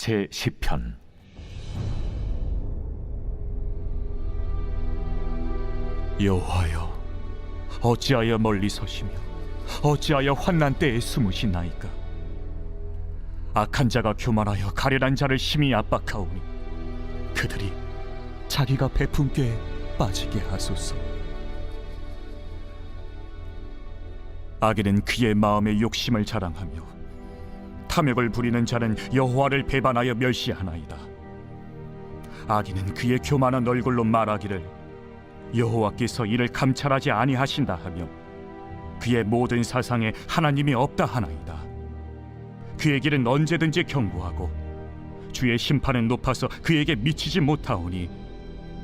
제10편. 여호와여, 어찌하여 멀리 서시며 어찌하여 환난 때에 숨으시나이까? 악한 자가 교만하여 가련한 자를 심히 압박하오니 그들이 자기가 베푼 꾀에 빠지게 하소서. 악인은 그의 마음의 욕심을 자랑하며 탐욕을 부리는 자는 여호와를 배반하여 멸시하나이다. 악인은 그의 교만한 얼굴로 말하기를 여호와께서 이를 감찰하지 아니하신다 하며 그의 모든 사상에 하나님이 없다 하나이다. 그의 길은 언제든지 견고하고 주의 심판은 높아서 그에게 미치지 못하오니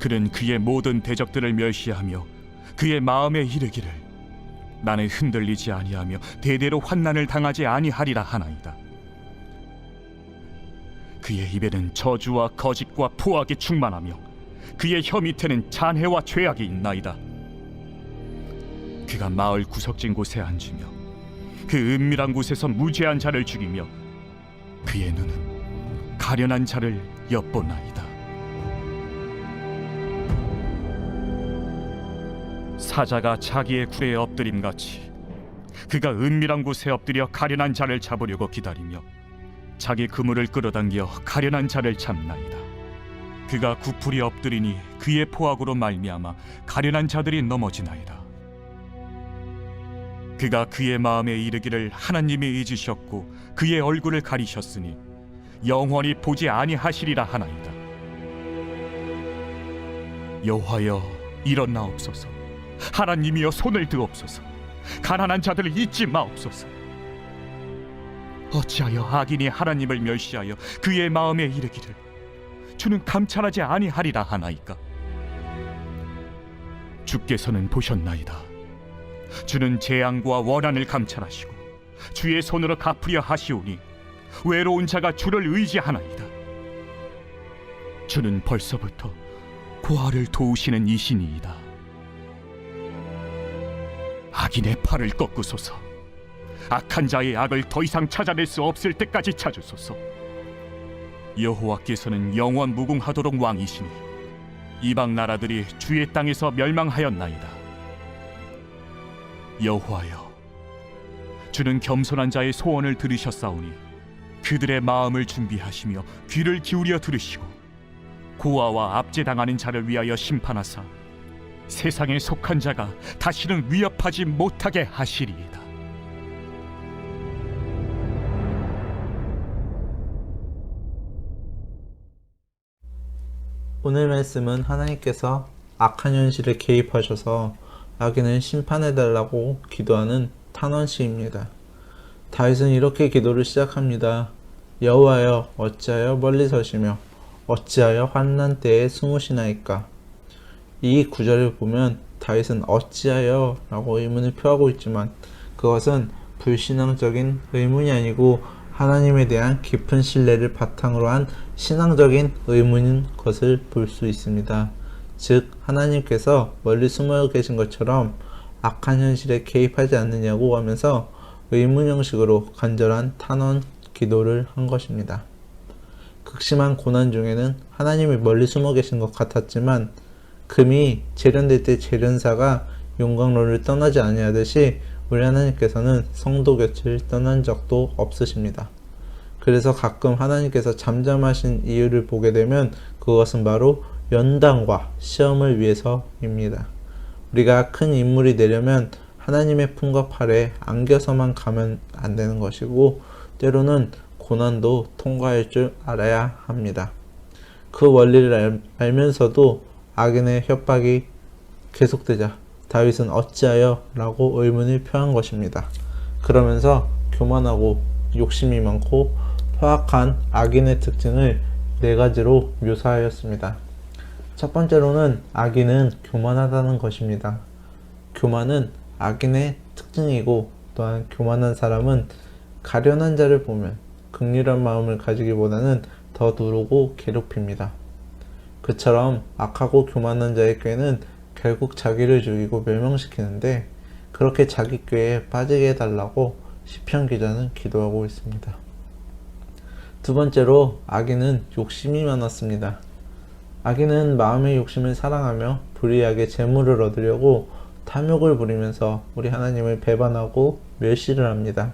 그는 그의 모든 대적들을 멸시하며 그의 마음에 이르기를 나는 흔들리지 아니하며 대대로 환난을 당하지 아니하리라 하나이다. 그의 입에는 저주와 거짓과 포악이 충만하며 그의 혀 밑에는 잔해와 죄악이 있나이다. 그가 마을 구석진 곳에 앉으며 그 은밀한 곳에서 무죄한 자를 죽이며 그의 눈은 가련한 자를 엿보나이다. 사자가 자기의 굴에 엎드림같이 그가 은밀한 곳에 엎드려 가련한 자를 잡으려고 기다리며 자기 그물을 끌어당겨 가련한 자를 잡나이다. 그가 구풀이 엎드리니 그의 포악으로 말미암아 가련한 자들이 넘어지나이다. 그가 그의 마음에 이르기를 하나님이 잊으셨고 그의 얼굴을 가리셨으니 영원히 보지 아니하시리라 하나이다. 여호와여, 일어나옵소서. 하나님이여, 손을 드옵소서. 가난한 자들을 잊지 마옵소서. 어찌하여 악인이 하나님을 멸시하여 그의 마음에 이르기를 주는 감찰하지 아니하리라 하나이까? 주께서는 보셨나이다. 주는 재앙과 원한을 감찰하시고 주의 손으로 갚으려 하시오니 외로운 자가 주를 의지하나이다. 주는 벌써부터 고아를 도우시는 이신이이다. 악인의 팔을 꺾으소서. 악한 자의 악을 더 이상 찾아낼 수 없을 때까지 찾으소서. 여호와께서는 영원 무궁하도록 왕이시니 이방 나라들이 주의 땅에서 멸망하였나이다. 여호와여, 주는 겸손한 자의 소원을 들으셨사오니 그들의 마음을 준비하시며 귀를 기울여 들으시고 고아와 압제당하는 자를 위하여 심판하사 세상에 속한 자가 다시는 위협하지 못하게 하시리이다. 오늘 말씀은 하나님께서 악한 현실에 개입하셔서 악인을 심판해달라고 기도하는 탄원시입니다. 다윗은 이렇게 기도를 시작합니다. 여호와여, 어찌하여 멀리 서시며 어찌하여 환난 때에 숨으시나이까? 이 구절을 보면 다윗은 어찌하여 라고 의문을 표하고 있지만 그것은 불신앙적인 의문이 아니고 하나님에 대한 깊은 신뢰를 바탕으로 한 신앙적인 의문인 것을 볼 수 있습니다. 즉, 하나님께서 멀리 숨어 계신 것처럼 악한 현실에 개입하지 않느냐고 하면서 의문 형식으로 간절한 탄원 기도를 한 것입니다. 극심한 고난 중에는 하나님이 멀리 숨어 계신 것 같았지만 금이 재련될 때 재련사가 용광로를 떠나지 아니하듯이 우리 하나님께서는 성도 곁을 떠난 적도 없으십니다. 그래서 가끔 하나님께서 잠잠하신 이유를 보게 되면 그것은 바로 연단과 시험을 위해서입니다. 우리가 큰 인물이 되려면 하나님의 품과 팔에 안겨서만 가면 안 되는 것이고 때로는 고난도 통과할 줄 알아야 합니다. 그 원리를 알면서도 악인의 협박이 계속되자 다윗은 어찌하여 라고 의문을 표한 것입니다. 그러면서 교만하고 욕심이 많고 포악한 악인의 특징을 4가지로 묘사하였습니다. 첫 번째로는 악인은 교만하다는 것입니다. 교만은 악인의 특징이고 또한 교만한 사람은 가련한 자를 보면 긍휼한 마음을 가지기보다는 더 누르고 괴롭힙니다. 그처럼 악하고 교만한 자의 꾀는 결국 자기를 죽이고 멸망시키는데 그렇게 자기 꾀에 빠지게 해달라고 시편 기자는 기도하고 있습니다. 두 번째로 악인은 욕심이 많았습니다. 악인은 마음의 욕심을 사랑하며 불의하게 재물을 얻으려고 탐욕을 부리면서 우리 하나님을 배반하고 멸시를 합니다.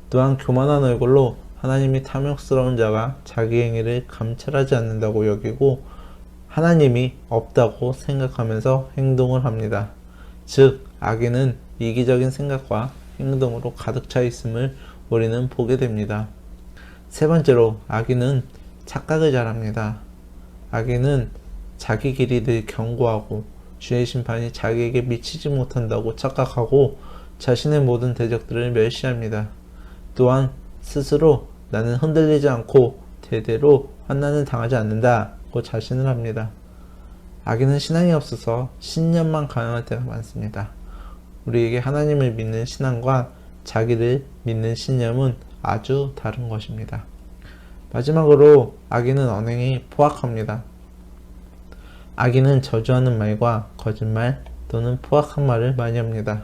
또한 교만한 얼굴로 하나님이 탐욕스러운 자가 자기 행위를 감찰하지 않는다고 여기고 하나님이 없다고 생각하면서 행동을 합니다. 즉, 악인은 이기적인 생각과 행동으로 가득 차 있음을 우리는 보게 됩니다. 세 번째로, 악인은 착각을 잘합니다. 악인은 자기 길이 늘 견고하고 주의 심판이 자기에게 미치지 못한다고 착각하고 자신의 모든 대적들을 멸시합니다. 또한 스스로 나는 흔들리지 않고 대대로 환난을 당하지 않는다고 자신을 합니다. 악인은 신앙이 없어서 신념만 강요할 때가 많습니다. 우리에게 하나님을 믿는 신앙과 자기를 믿는 신념은 아주 다른 것입니다. 마지막으로 악인은 언행이 포악합니다. 악인은 저주하는 말과 거짓말 또는 포악한 말을 많이 합니다.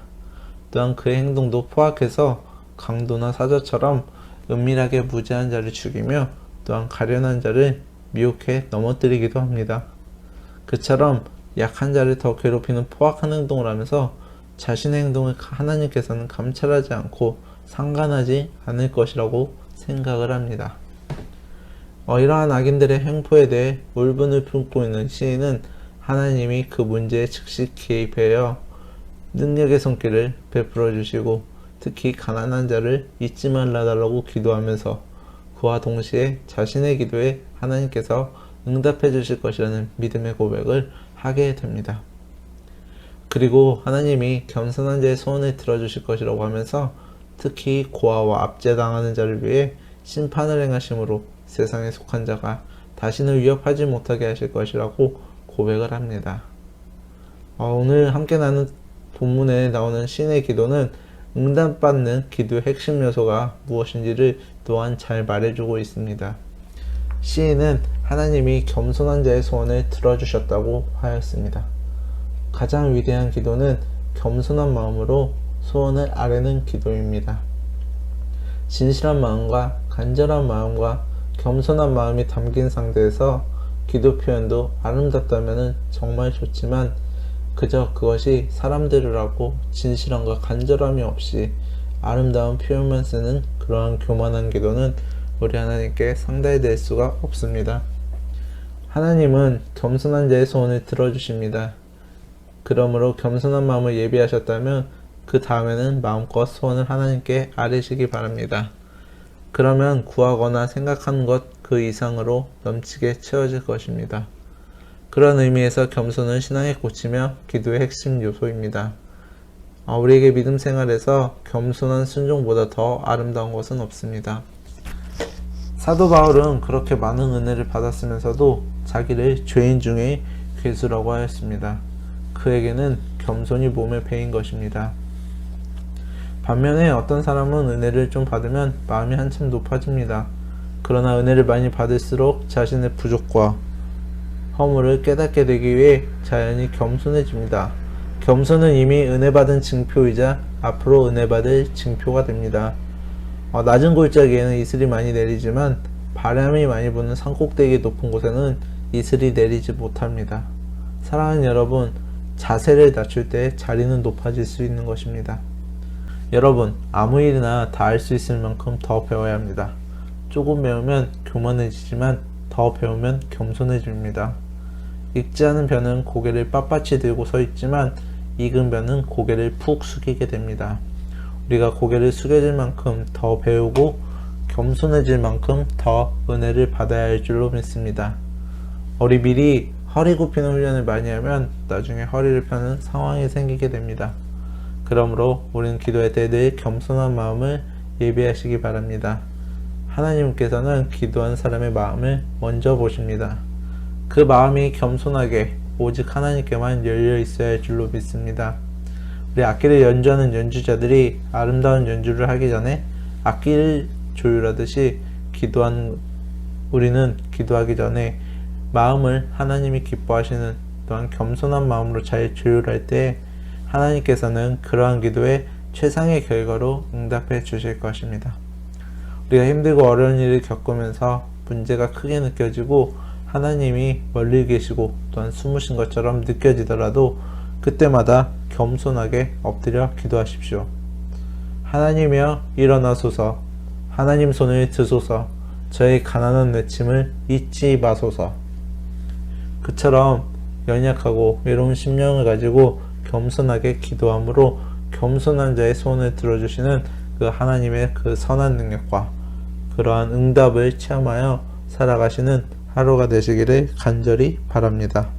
또한 그의 행동도 포악해서 강도나 사자처럼 은밀하게 무죄한 자를 죽이며 또한 가련한 자를 미혹해 넘어뜨리기도 합니다. 그처럼 약한 자를 더 괴롭히는 포악한 행동을 하면서 자신의 행동을 하나님께서는 감찰하지 않고 상관하지 않을 것이라고 생각을 합니다. 이러한 악인들의 행포에 대해 울분을 품고 있는 시인은 하나님이 그 문제에 즉시 개입하여 능력의 손길을 베풀어 주시고 특히 가난한 자를 잊지 말아달라고 기도하면서 그와 동시에 자신의 기도에 하나님께서 응답해 주실 것이라는 믿음의 고백을 하게 됩니다. 그리고 하나님이 겸손한 자의 소원을 들어주실 것이라고 하면서 특히 고아와 압제당하는 자를 위해 심판을 행하심으로 세상에 속한 자가 다시는 위협하지 못하게 하실 것이라고 고백을 합니다. 오늘 함께 나눈 본문에 나오는 시인의 기도는 응답받는 기도의 핵심 요소가 무엇인지를 또한 잘 말해주고 있습니다. 시인은 하나님이 겸손한 자의 소원을 들어주셨다고 하였습니다. 가장 위대한 기도는 겸손한 마음으로 소원을 아뢰는 기도입니다. 진실한 마음과 간절한 마음과 겸손한 마음이 담긴 상대에서 기도 표현도 아름답다면 정말 좋지만 그저 그것이 사람들을 하고 진실함과 간절함이 없이 아름다운 표현만 쓰는 그러한 교만한 기도는 우리 하나님께 상달될 수가 없습니다. 하나님은 겸손한 자의 소원을 들어주십니다. 그러므로 겸손한 마음을 예비하셨다면 그 다음에는 마음껏 소원을 하나님께 아뢰시기 바랍니다. 그러면 구하거나 생각하는 것 그 이상으로 넘치게 채워질 것입니다. 그런 의미에서 겸손은 신앙의 꽃이며 기도의 핵심 요소입니다. 우리에게 믿음 생활에서 겸손한 순종보다 더 아름다운 것은 없습니다. 사도 바울은 그렇게 많은 은혜를 받았으면서도 자기를 죄인 중에 괴수라고 하였습니다. 그에게는 겸손이 몸에 배인 것입니다. 반면에 어떤 사람은 은혜를 좀 받으면 마음이 한참 높아집니다. 그러나 은혜를 많이 받을수록 자신의 부족과 허물을 깨닫게 되기 위해 자연히 겸손해집니다. 겸손은 이미 은혜 받은 징표이자 앞으로 은혜 받을 징표가 됩니다. 낮은 골짜기에는 이슬이 많이 내리지만 바람이 많이 부는 산꼭대기 높은 곳에는 이슬이 내리지 못합니다. 사랑하는 여러분, 자세를 낮출 때 자리는 높아질 수 있는 것입니다. 여러분, 아무 일이나 다 할 수 있을 만큼 더 배워야 합니다. 조금 배우면 교만해지지만 더 배우면 겸손해집니다. 익지 않은 벼는 고개를 빳빳이 들고 서 있지만 익은 벼는 고개를 푹 숙이게 됩니다. 우리가 고개를 숙여질 만큼 더 배우고 겸손해질 만큼 더 은혜를 받아야 할 줄로 믿습니다. 우리 미리 허리 굽히는 훈련을 많이 하면 나중에 허리를 펴는 상황이 생기게 됩니다. 그러므로 우리는 기도할 때 늘 겸손한 마음을 예비하시기 바랍니다. 하나님께서는 기도한 사람의 마음을 먼저 보십니다. 그 마음이 겸손하게 오직 하나님께만 열려 있어야 할 줄로 믿습니다. 우리 악기를 연주하는 연주자들이 아름다운 연주를 하기 전에 악기를 조율하듯이 우리는 기도하기 전에 마음을 하나님이 기뻐하시는 또한 겸손한 마음으로 잘 조율할 때 하나님께서는 그러한 기도에 최상의 결과로 응답해 주실 것입니다. 우리가 힘들고 어려운 일을 겪으면서 문제가 크게 느껴지고 하나님이 멀리 계시고 또한 숨으신 것처럼 느껴지더라도 그때마다 겸손하게 엎드려 기도하십시오. 하나님이여 일어나소서. 하나님 손을 드소서. 저의 가난한 외침을 잊지 마소서. 그처럼 연약하고 외로운 심령을 가지고 겸손하게 기도함으로 겸손한 자의 소원을 들어주시는 그 하나님의 그 선한 능력과 그러한 응답을 체험하여 살아가시는 하루가 되시기를 간절히 바랍니다.